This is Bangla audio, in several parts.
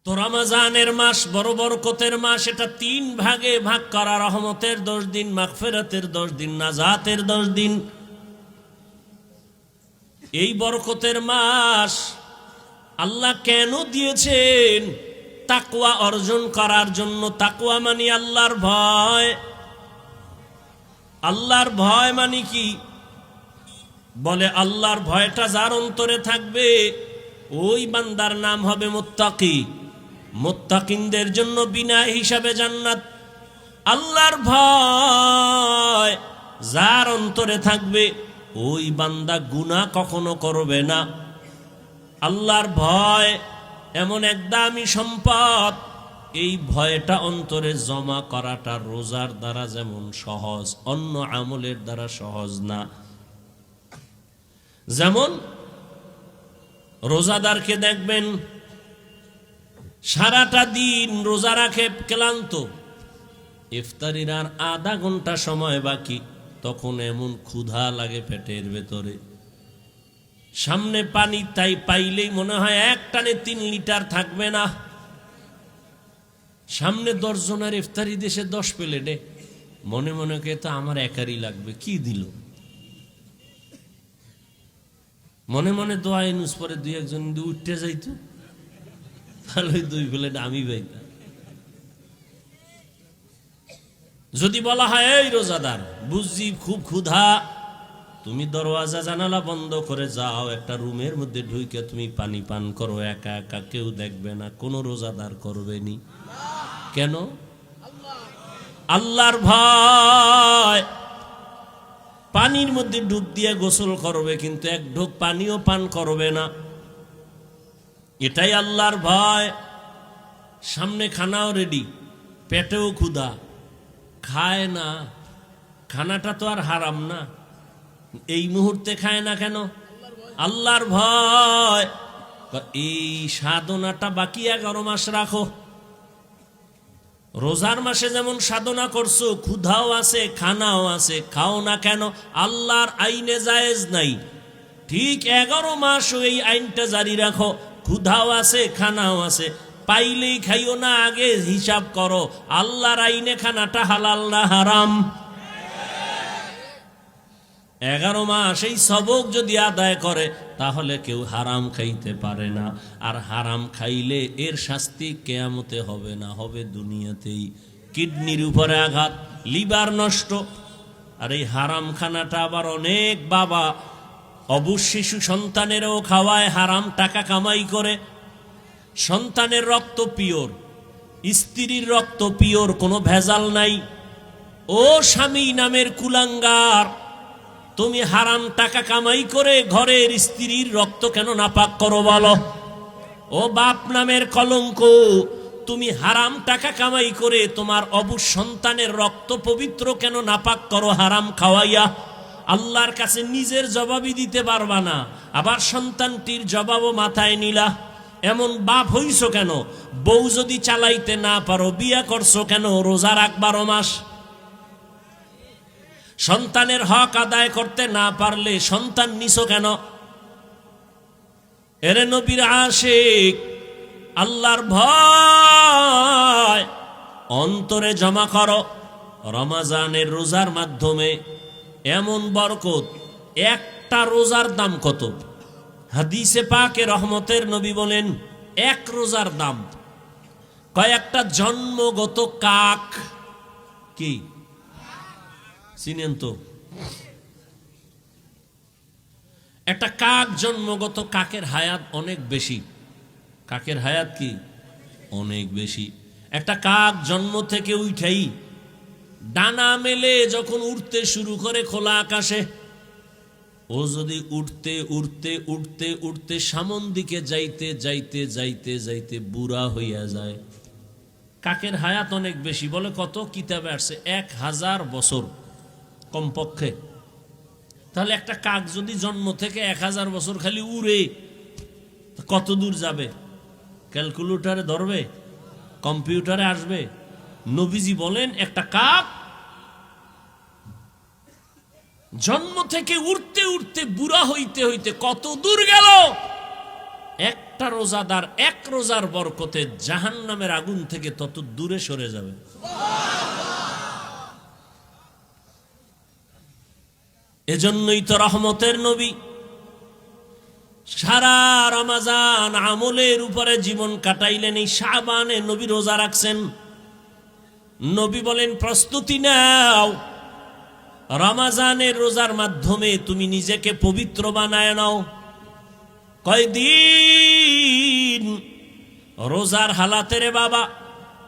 তো রমজানের মাস বড় বরকতের মাস, এটা 3 ভাগে ভাগ করা। রহমতের 10 দিন, মাগফিরাতের 10 দিন, নাজাতের 10 দিন। এই বরকতের মাস আল্লাহ কেন দিয়েছেন? তাকওয়া অর্জন করার জন্য। তাকওয়া মানে আল্লাহর ভয়। আল্লাহর ভয় মানে কি? বলে আল্লাহর ভয়টা যার অন্তরে থাকবে ওই বান্দার নাম হবে মুত্তাকি। মুত্তাকিনদের জন্য বিনা হিসাবে জান্নাত। আল্লাহর ভয় যার অন্তরে থাকবে ওই বান্দা গুনাহ কখনো করবে না। আল্লাহর ভয় এমন এক দামি সম্পদ, এই ভয়টা অন্তরে জমা করাটা রোজার দ্বারা যেমন সহজ, অন্য আমলের দ্বারা সহজ না। যেমন রোজাদারকে দেখবেন সারাটা দিন রোজা রাখে, ক্লান্ত, ইফতারির আর আধা ঘন্টা সময় বাকি, তখন এমন ক্ষুধা লাগে পেটের ভেতরে, সামনে পানি তাই পাইলেই মনে হয় এক টানে 3 লিটার থাকবে না। সামনে 10 জনের ইফতারি দেশে 10 প্লেটে, মনে মনে কে তো আমার একারই লাগবে, কি দিল। মনে মনে দোয়া ইনুস পরে 2-1 জন উঠতে যাইতো, তাহলে 2 প্লেট আমি পাইতাম। যদি বলা হয় এই রোজাদার, বুঝছি খুব ক্ষুধা, তুমি দরওয়াজা জানালা বন্ধ করে যাও, একটা রুমের মধ্যে ঢুকে তুমি পানি পান করো, একা একা, কেউ দেখবে না, কোনো রোজাদার করবে নি। কেন? আল্লাহর ভয়। পানির মধ্যে ডুব দিয়ে গোসল করবে, কিন্তু 1 ঢোক পানিও পান করবে না, এটাই আল্লাহর ভয়। সামনে খানাও রেডি, পেটেও ক্ষুধা, খায় না। খানাটা তো আর হারাম না, এই মুহূর্তে খায় না কেন? আল্লাহর ভয়। এই সাধনাটা বাকি 11 মাস রাখো। রোজার মাসে যেমন সাধনা করছো, ক্ষুধাও আছে, খানাও আছে, খাও না কেন? আল্লাহর আইনে জায়েজ নাই। ঠিক 11 মাস এই আইনটা জারি রাখো, ক্ষুধাও আছে, খানাও আছে, পাইলেই খাইও না, আগে হিসাব করো আল্লাহর আইনে খানাটা হালাল না হারাম। 11 মাস এই সবক যদি আদায় করে তাহলে কেউ হারাম খাইতে পারে না। আর হারাম খাইলে এর শাস্তি কিয়ামতে হবে না, হবে দুনিয়াতেই। কিডনির উপরে আঘাত, লিভার নষ্ট। আর এই হারাম খানাটা আবার অনেক বাবা অবুঝ শিশু সন্তানেরও খাওয়ায়, হারাম টাকা কামাই করে। সন্তানের রক্ত পিওর, স্ত্রীর রক্ত পিওর, কোনো ভেজাল নাই। ও স্বামী নামের কুলাঙ্গার, তুমি হারাম টাকা কামাই করে ঘরের স্ত্রীর রক্ত কেন নাপাক করো বলো? ও বাপ নামের কলঙ্ক, তুমি হারাম টাকা কামাই করে তোমার অবুঝ সন্তানের রক্ত পবিত্র কেন নাপাক করো হারাম খাওয়াইয়া? আল্লাহর কাছে নিজের জবাবই দিতে পারবা না, আবার সন্তানটির জবাবও মাথায় নিলা। এমন বাপ হইছো কেন? বউ যদি চালাইতে না পারো বিয়া করছো কেন? রোজা রাখ 12 মাস। সন্তানের হক আদায় করতে না পারলে সন্তান নিছো কেন? এরে নবীর আশিক, আল্লাহর ভয় অন্তরে জমা করো। রমজানের রোজার মাধ্যমে এমন বরকত, একটা রোজার দাম কত? হাদিসে পাকে রহমতের নবী বলেন 1 রোজার দাম কয়েকটা জন্মগত কাক। কি চিনেন তো? একটা কাক জন্মগত, কাকের হায়াত অনেক বেশি। কাকের হায়াত কি? অনেক বেশি। একটা কাক জন্ম থেকে উঠাই ডানা মেলে যখন উড়তে শুরু করে খোলা আকাশে, ও যদি উঠতে উঠতে উঠতে উঠতে সামন দিকে যাইতে যাইতে যাইতে যাইতে বুড়া হইয়া যায়। কাকের হায়াত অনেক বেশি। বলে কত? কিতাবে আসছে 1000 বছর কমপক্ষে। তাহলে একটা কাক যদি জন্ম থেকে 1000 বছর খালি উড়ে, কত দূর যাবে? ক্যালকুলেটরে ধরবে? কম্পিউটারে আসবে? নবীজি বলেন একটা কাক জন্ম থেকে উড়তে উড়তে বুড়া হইতে হইতে কত দূর গেল? 1 একটা রোজাদার এক রোজার বরকতে জাহান্নামের আগুন থেকে তত দূরে সরে যাবে। এজন্যই তো রহমতের নবী সারা রমজান আমলের উপরে জীবন কাটাইলেন। এই শাবানে নবী রোজা রাখছেন। নবী বলেন, প্রস্তুতি নাও, রমজানের রোজার মাধ্যমে তুমি নিজেকে পবিত্র বানায় নাও। কয়দিন রোজার হালাতে রে বাবা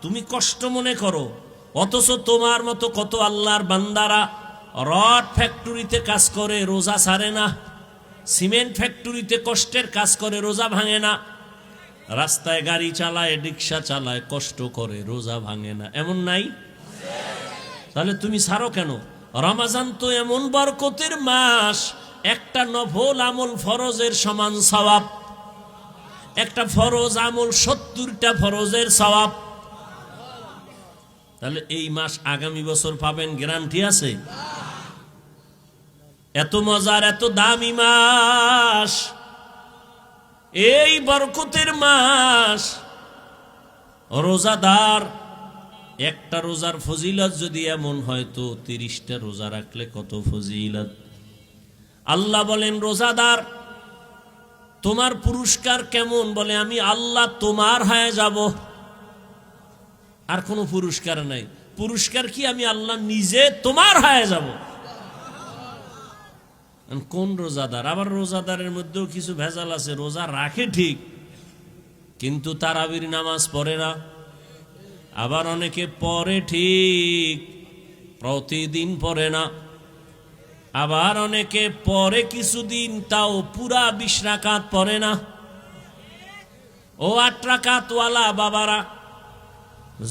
তুমি কষ্ট মনে করো, অথচ তোমার মতো কত আল্লাহর বান্দারা রড ফ্যাক্টরিতে কাজ করে রোজা ছাড়ে না, সিমেন্ট ফ্যাক্টরিতে কষ্টের কাজ করে রোজা ভাঙে না, রাস্তায় গাড়ি চালায়, রিক্সা চালায়, কষ্ট করে রোজা ভাঙে না, এমন নাই? তাহলে তুমি ছাড়ো কেন? রমজান তো এমন বরকতের মাস, একটা নফল আমল ফরজের সমান সওয়াব, একটা ফরজ আমল 70টা ফরজের সওয়াব। তাহলে এই মাস আগামী বছর পাবেন, গ্যারান্টি আছে? এত মজার, এত দামি মাস, এই বরকতের মাস। রোজাদার একটা রোজার ফজিলত যদি এমন হয় তো 30টা রোজা রাখলে কত ফজিলত। আল্লাহ বলেন, রোজাদার তোমার পুরস্কার কেমন? বলে, আমি আল্লাহ তোমার হয়ে যাব, আর কোনো পুরস্কার নাই। পুরস্কার কি? আমি আল্লাহ নিজে তোমার হয়ে যাব। কোন রোজাদার? আবার রোজাদারের মধ্যেও কিছু ভেজাল আছে। রোজা রাখে ঠিক, কিন্তু তারাবির নামাজ পড়ে না। আবার অনেকে পড়ে ঠিক, প্রতিদিন পড়ে না। আবার অনেকে পড়ে কিছুদিন, তাও পুরা 20 রাকাত পড়ে না। ও 8 রাকাতওয়ালা বাবারা,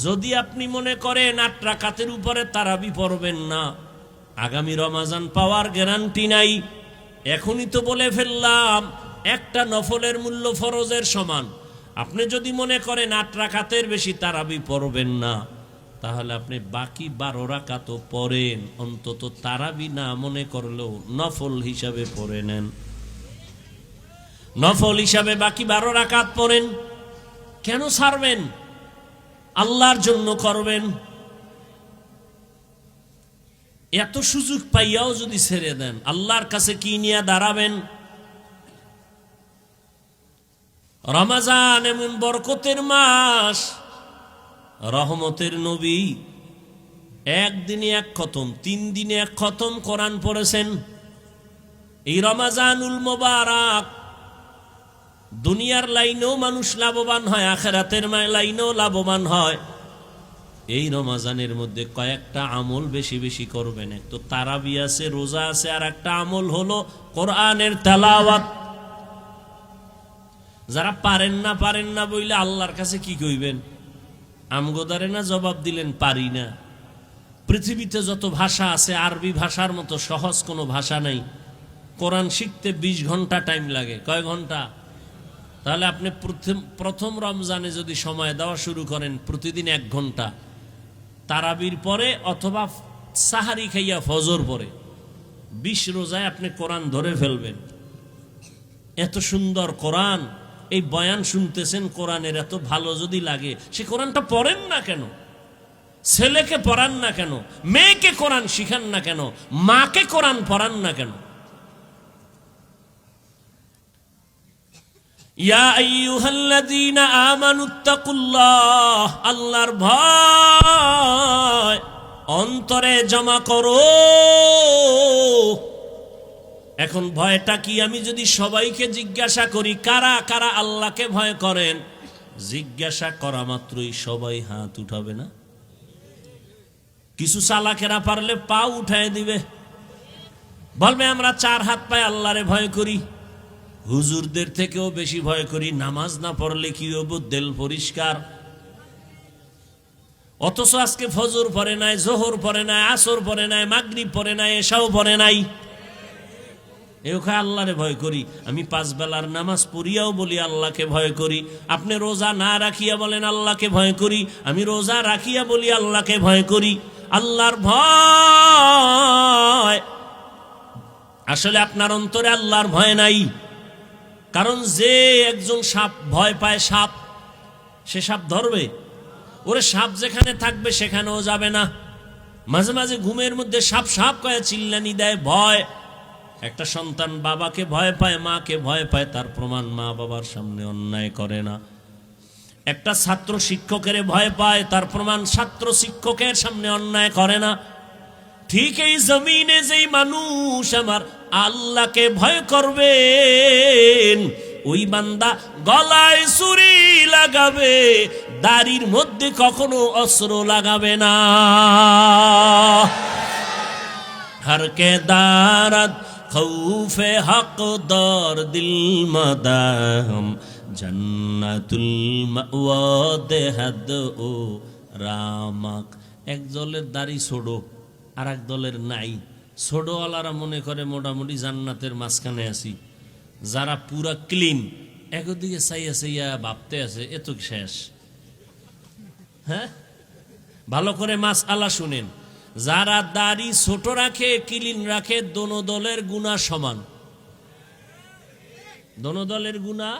যদি আপনি মনে করেন 8 রাকাতের উপরে তারাবি পড়বেন না, আগামী রমজান পাওয়ার গ্যারান্টি নাই। এখনই তো বলে ফেললাম, একটা নফলের মূল্য ফরজের সমান। আপনি যদি মনে করেন 8 রাকাতের বেশি তারাবি পড়বেন না, তাহলে আপনি বাকি 12 রাকাতও পড়েন, অন্তত তারাবি না মনে করলেও নফল হিসাবে পড়ে নেন। নফল হিসাবে বাকি 12 রাকাত পড়েন। কেন ছাড়বেন? আল্লাহর জন্য করবেন। এত সুযোগ পাইয়াও যদি ছেড়ে দেন, আল্লাহর কাছে কি নিয়ে দাঁড়াবেন? রমজান এমন বরকতের মাস, রহমতের নবী একদিনে 1 খতম, 3 দিনে 1 খতম কোরআন পড়েছেন। এই রমজানুল মোবারক দুনিয়ার লাইনেও মানুষ লাভবান হয়, আখিরাতের লাইনেও লাভবান হয়। এই রমজানের মধ্যে কয়েকটা আমল বেশি বেশি করবেন। এক তো তারাবি আছে, রোজা আছে, আর একটা আমল হলো কোরআনের তেলাওয়াত। যারা পারেন না বইলে আল্লাহর কাছে কি কইবেন? আমগোদারে না জবাব দিলেন পারি না। পৃথিবীতে যত ভাষা আছে, আরবি ভাষার মতো সহজ কোনো ভাষা নাই। কোরআন শিখতে 20 ঘন্টা টাইম লাগে। কয় ঘন্টা? তাহলে আপনি প্রথম রমজানে যদি সময় দেওয়া শুরু করেন, প্রতিদিন 1 ঘন্টা, তারাবির পরে অথবা সাহারি খাইয়া ফজর পরে 20 রোজায় আপনি কোরআন ধরে ফেলবেন। এত সুন্দর কোরআন, এই বয়ান শুনতেছেন কোরআনের, এত ভালো যদি লাগে, সে কোরআনটা পড়েন না কেন? ছেলেকে পড়ান না কেন? মেয়েকে কোরআন শিখান না কেন? মাকে কোরআন পড়ান না কেন? ইয়া আইয়ুহাল্লাযীনা আমানুত্তাকুল্লাহ, আল্লাহর ভয় অন্তরে জমা করো। এখন ভয়টা কি? আমি যদি সবাইকে জিজ্ঞাসা করি কারা কারা আল্লাহকে ভয় করেন, জিজ্ঞাসা করা মাত্রই সবাই হাত উঠাবে না? কিছু চালাকেরা পারলে পা উঠায় দিবে, বলবে আমরা 4 হাত পায়ে আল্লাহরে ভয় করি, হুজুরদের থেকেও বেশি ভয় করি, নামাজ না পড়লে কি হবো, দিল পরিষ্কার। অথচ আজকে ফজর পড়ে নাই, জোহর পড়ে নাই, আসর পড়ে নাই, মাগরিব পড়ে নাই, এশাও পড়ে নাই। আল্লাহরে ভয় করি। আমি 5 বেলার নামাজ পড়িয়াও বলি আল্লাহকে ভয় করি। আপনি রোজা না রাখিয়া বলেন আল্লাহকে ভয় করি, আমি রোজা রাখিয়া বলি আল্লাহকে ভয় করি। আল্লাহর ভয়, আসলে আপনার অন্তরে আল্লাহর ভয় নাই। কারণ যে একজন সাপ ভয় পায় সাপ, সে সাপ ধরবে? ওরে সাপ যেখানে থাকবে সেখানেও যাবে না। মাঝে মাঝে ঘুমের মধ্যে সাপ সাপ কয়ে চিল্লানি দেয়, ভয়। একটা সন্তান বাবাকে ভয় পায়, মাকে ভয় পায়, তার প্রমাণ মা বাবার সামনে অন্যায় করে না। একটা ছাত্র শিক্ষকের ভয় পায়, তার প্রমাণ ছাত্র শিক্ষকের সামনে অন্যায় করে না। ঠিক এই জমিনে যেই মানুষ আমার আল্লাহকে ভয় করবেন, ওই বান্দা গলায় ছুরি লাগাবে, দাড়ির মধ্যে কখনো অস্ত্র লাগাবে না। हर के दारत खौफे हक दर दिल मदाम जन्नतुल मावा देहद ओ रामक। এক দলের দাড়ি ছোড়ো, আর এক দলের নাই। ছোড়োওয়ালারা মনে করে মোটামুটি জান্নাতের মাঝখানে আছি, যারা পুরা ক্লিন একদিকে চাইয়া চাইয়া ভাবতে আছে এত শেষ। হ্যাঁ, ভালো করে মাসআলা শুনেন। যারা দাড়ি ছোট রাখে, ক্লিন রাখে, দোনো দলের গুনাহ সমান। দোনো দলের গুনাহ,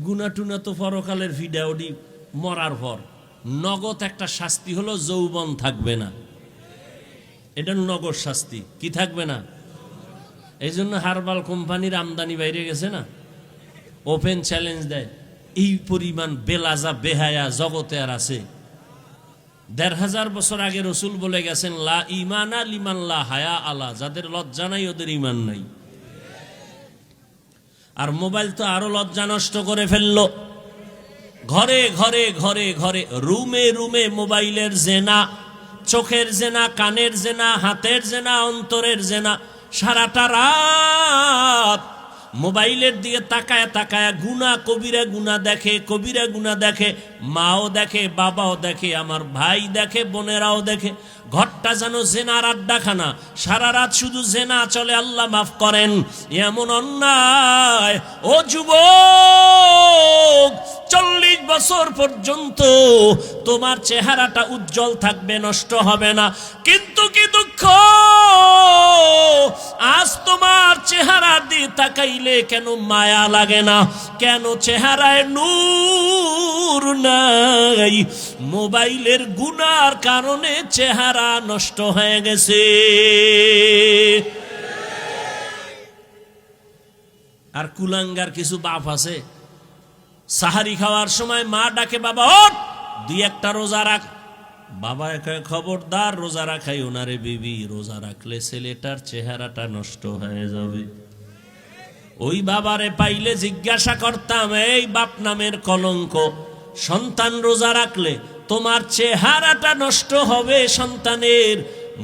গুনাহ টুনা তো পরকালের ভিডিওটি মরার পর নগদ একটা শাস্তি হলো যৌবন থাকবে না। এটা নগদ শাস্তি, কি থাকবে না? এই জন্য হারবাল কোম্পানির আমদানি বাইরে গেছে না, ওপেন চ্যালেঞ্জ দেয়। এই পরিমাণ বেলাজা বেহায়া জগতে আর আছে? ১৫০০ বছর আগে রসুল বলে গেছেন, লা ইমানা লিমান লা হায়া আলা, যাদের লজ্জা নাই ওদের ইমান নাই। আর মোবাইল তো আরো লজ্জা নষ্ট করে ফেললো। ঘরে ঘরে ঘরে ঘরে, রুমে রুমে মোবাইলের জেনা, চোখের জেনা, কানের জেনা, হাতের জেনা, অন্তরের জেনা। সারাটা রাত মোবাইলের দিকে তাকায় তাকায় গুনাহ, কবিরা গুনাহ দেখে, কবিরা গুনাহ দেখে। মাও দেখে, বাবাও দেখে, আমার ভাই দেখে, বোনেরাও দেখে। ঘরটা যেন জেনার আড্ডাখানা, সারা রাত শুধু জেনা চলে। আল্লাহ মাফ করেন, এমন অন্যায়। ও যুবক, ৪০ বছর পর্যন্ত তোমার চেহারাটা উজ্জ্বল থাকবে, নষ্ট হবে না। কিন্তু কি দুঃখ, আজ তোমার চেহারা দিয়ে তাকাইলে কেন মায়া লাগে না? কেন চেহারায় নূর নাই? মোবাইলের গুনার কারণে চেহারা নষ্ট হয়ে গেছে। আর কুলাঙ্গার কিছু বাপ আছে, সাহারি খাওয়ার সময় মা ডাকে, বাবা ওঠ, ২-১টা রোজা রাখ। বাবা কয়, খবরদার রোজা রাখাই ওনারে বিবি, রোজা রাখলে ছেলেটার চেহারাটা নষ্ট হয়ে যাবে। ওই বাবারে পাইলে জিজ্ঞাসা করতাম, এই বাপ নামের কলঙ্ক, সন্তান রোজা রাখলে তোমার চেহারাটা নষ্ট হবে সন্তানের।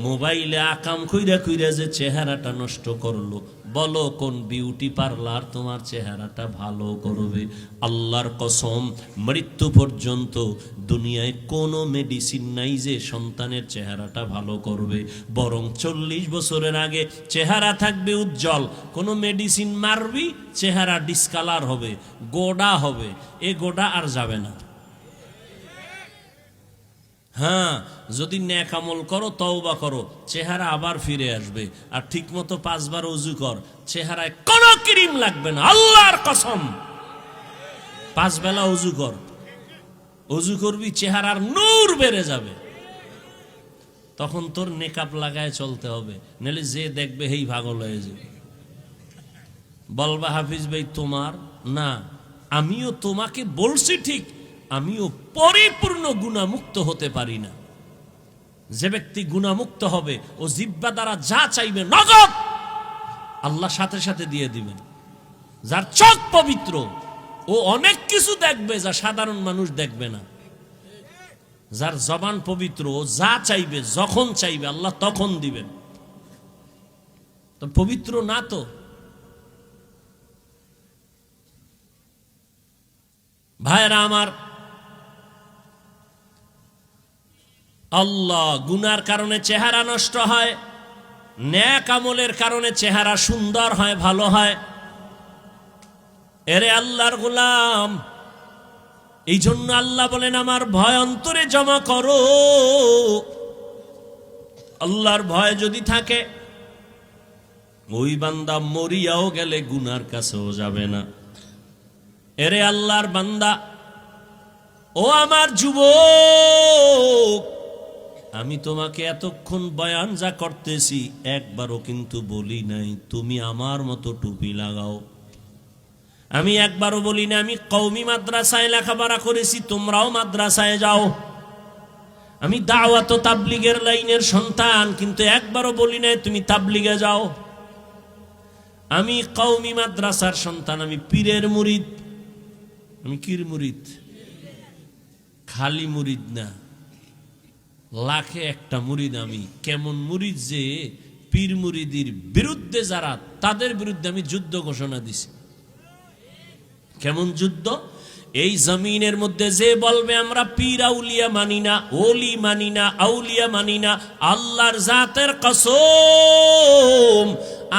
মোবাইলে আকাম কইরা কইরা যে চেহারাটা নষ্ট করলো, বলো কোন বিউটি পার্লার তোমার চেহারাটা ভালো করবে? আল্লাহর কসম, মৃত্যু পর্যন্ত দুনিয়ায় কোনো মেডিসিন নাই যে সন্তানের চেহারাটা ভালো করবে। বরং ৪০ বছরের আগে চেহারা থাকবে উজ্জ্বল। কোনো মেডিসিন মারবি, চেহারা ডিসকালার হবে, গোডা হবে, এ গোডা আর যাবে না। হ্যাঁ, যদি নেক আমল করো, তওবা করো, চেহারা আবার ফিরে আসবে। আর ঠিক মতো ৫ বার ওযু কর, চেহারায় কোনো ক্রিম লাগবে না, আল্লাহর কসম। ৫ বেলা ওযু কর, ওযু করবি, চেহারার নূর বেড়ে যাবে। তখন তোর নেকাব লাগায় চলতে হবে, নাহলে যে দেখবে হেই পাগল হয়ে যাবে। বলবা, হাফিজ ভাই তোমার না, আমিও তোমাকে বলছি ঠিক, আমিও পরিপূর্ণ গুনাহমুক্ত হতে পারি না। যে ব্যক্তি গুনাহমুক্ত হবে, ও জিহ্বা দ্বারা যা চাইবে নগদ আল্লাহ সাথে সাথে দিয়ে দিবেন। যার চোখ পবিত্র, ও অনেক কিছু দেখবে যা সাধারণ মানুষ দেখবে না। যার জবান পবিত্র, ও যা চাইবে যখন চাইবে আল্লাহ তখন দিবেন। তো পবিত্র না তো, ভাইরা আমার, আল্লাহ গুনার কারণে চেহারা নষ্ট হয়, নেক আমলের কারণে চেহারা সুন্দর হয়, ভালো হয়। এরে আল্লাহর গোলাম, এই জন্য আল্লাহ বলেন, আমার ভয় অন্তরে জমা করো। আল্লাহর ভয় যদি থাকে, ওই বান্দা মরিয়াও গেলে গুনার কাছেও যাবে না। এরে আল্লাহর বান্দা, ও আমার যুবক, আমি তোমাকে এতক্ষণ বয়ান যা করতেছি একবারও কিন্তু বলি নাই তুমি আমার মতো টুপি লাগাও। আমি একবারও বলি না আমি কওমি মাদ্রাসায় লেখাপড়া করেছি, তোমরাও মাদ্রাসায় যাও। আমি দাওয়াত ও তাবলিগের লাইনের সন্তান, কিন্তু একবারও বলি নাই তুমি তাবলিগে যাও। আমি কওমি মাদ্রাসার সন্তান, আমি পীরের মুরিদ। আমি কির মুরিদ? খালি মুরিদ না, লাখে একটা মুরিদ আমি। কেমন মুরিদ যে পীর মুরিদির বিরুদ্ধে যারা, তাদের বিরুদ্ধে আমি যুদ্ধ ঘোষণা দিছি। কেমন যুদ্ধ? এই জমিনের মধ্যে যে বলবে আমরা পীর আউলিয়া মানি না, ওলি মানি না, আউলিয়া মানি না, আল্লাহর জাতের কসম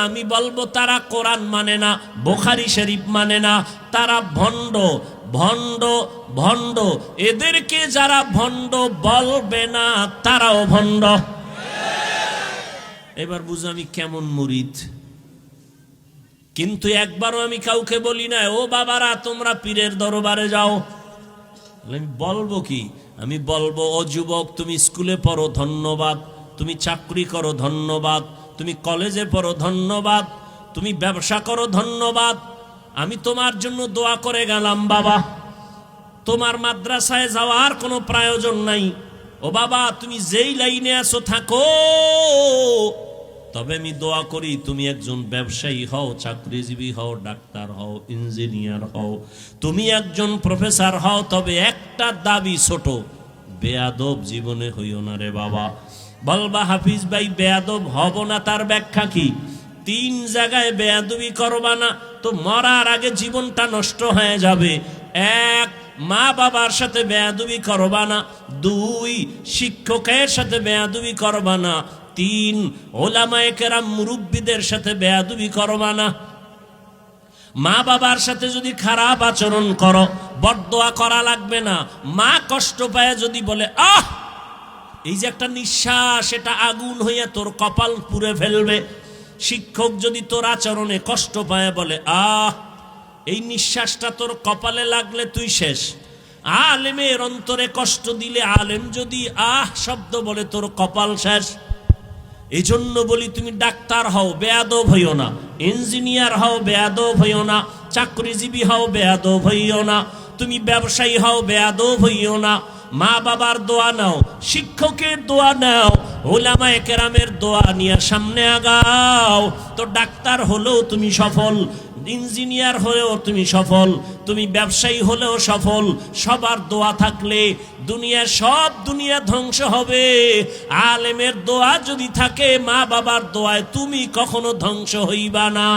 আমি বলবো তারা কোরআন মানে না, বুখারী শরীফ মানে না, তারা ভণ্ড ভণ্ড ভণ্ড। এদেরকে যারা ভণ্ড বলবে না তারাও ভণ্ড। এবার বুঝো আমি কেমন মুরিদ। কিন্তু একবারও আমি কাউকে বলি না ও বাবারা তোমরা পীরের দরবারে যাও। আমি বলবো কি? আমি বলবো ও যুবক, তুমি স্কুলে পড়ো ধন্যবাদ, তুমি চাকরি করো ধন্যবাদ, তুমি কলেজে পড়ো ধন্যবাদ, তুমি ব্যবসা করো ধন্যবাদ, আমি তোমার জন্য দোয়া করে গেলাম বাবা। তোমার মাদ্রাসায় যাওয়ার কোনো প্রয়োজন নাই। ও বাবা তুমি যেই লাইনে আছো থাকো, তবে আমি দোয়া করি তুমি একজন ব্যবসায়ী হও, চাকরিজীবী হও, ডাক্তার হও, ইঞ্জিনিয়ার হও, তুমি একজন প্রফেসর হও, তবে একটা দাবি ছোট, বেয়াদব জীবনে হইও না রে বাবা। বলবা হাফিজ ভাই বেয়াদব হব না, তার ব্যাখ্যা কি? 3 জায়গায় বেয়াদবি করবা না তো মরার আগে জীবনটা নষ্ট হয়ে যাবে। 1, মা বাবার সাথে বেয়াদবি করবা না। 2, শিক্ষকের সাথে বেয়াদবি করবা না। 3, ওলামায়ে কেরাম মুরব্বীদের সাথে বেয়াদবি করবা না। মা বাবার সাথে যদি খারাপ আচরণ করো, বদদোয়া করা লাগবে না। মা কষ্ট পায় যদি বলে আহ, এই যে একটা নিঃশ্বাস, এটা আগুন হইয়া তোর কপাল পুড়ে ফেলবে। শিক্ষক যদি তোর আচরণে কষ্ট পায় বলে আহ, এই নিঃশ্বাসটা তোর কপালে লাগলে তুই শেষ। আলেমের অন্তরে কষ্ট দিলে, আলেম যদি আহ শব্দ বলে তোর কপাল শেষ। এই জন্য বলি তুমি ডাক্তার হও বেয়াদব হইও না, ইঞ্জিনিয়ার হও বেয়াদব হইও না, চাকরিজীবী হও বেয়াদব হইও না, তুমি ব্যবসায়ী হও বেয়াদব হইও না। মা বাবার দোয়া নাও, শিক্ষকের দোয়া নাও, ওলামায়ে কেরামের দোয়া নিয়ে সামনে আগাও। তো ডাক্তার হলেও তুমি সফল, ইঞ্জিনিয়ার হলেও তুমি সফল, তুমি ব্যবসায়ী হলেও সফল। সবার দোয়া থাকলে সব দুনিয়া ধ্বংস হবে। আলেমের দোয়া যদি থাকে, মা বাবার দোয়ায় তুমি কখনো ধ্বংস হইবা না।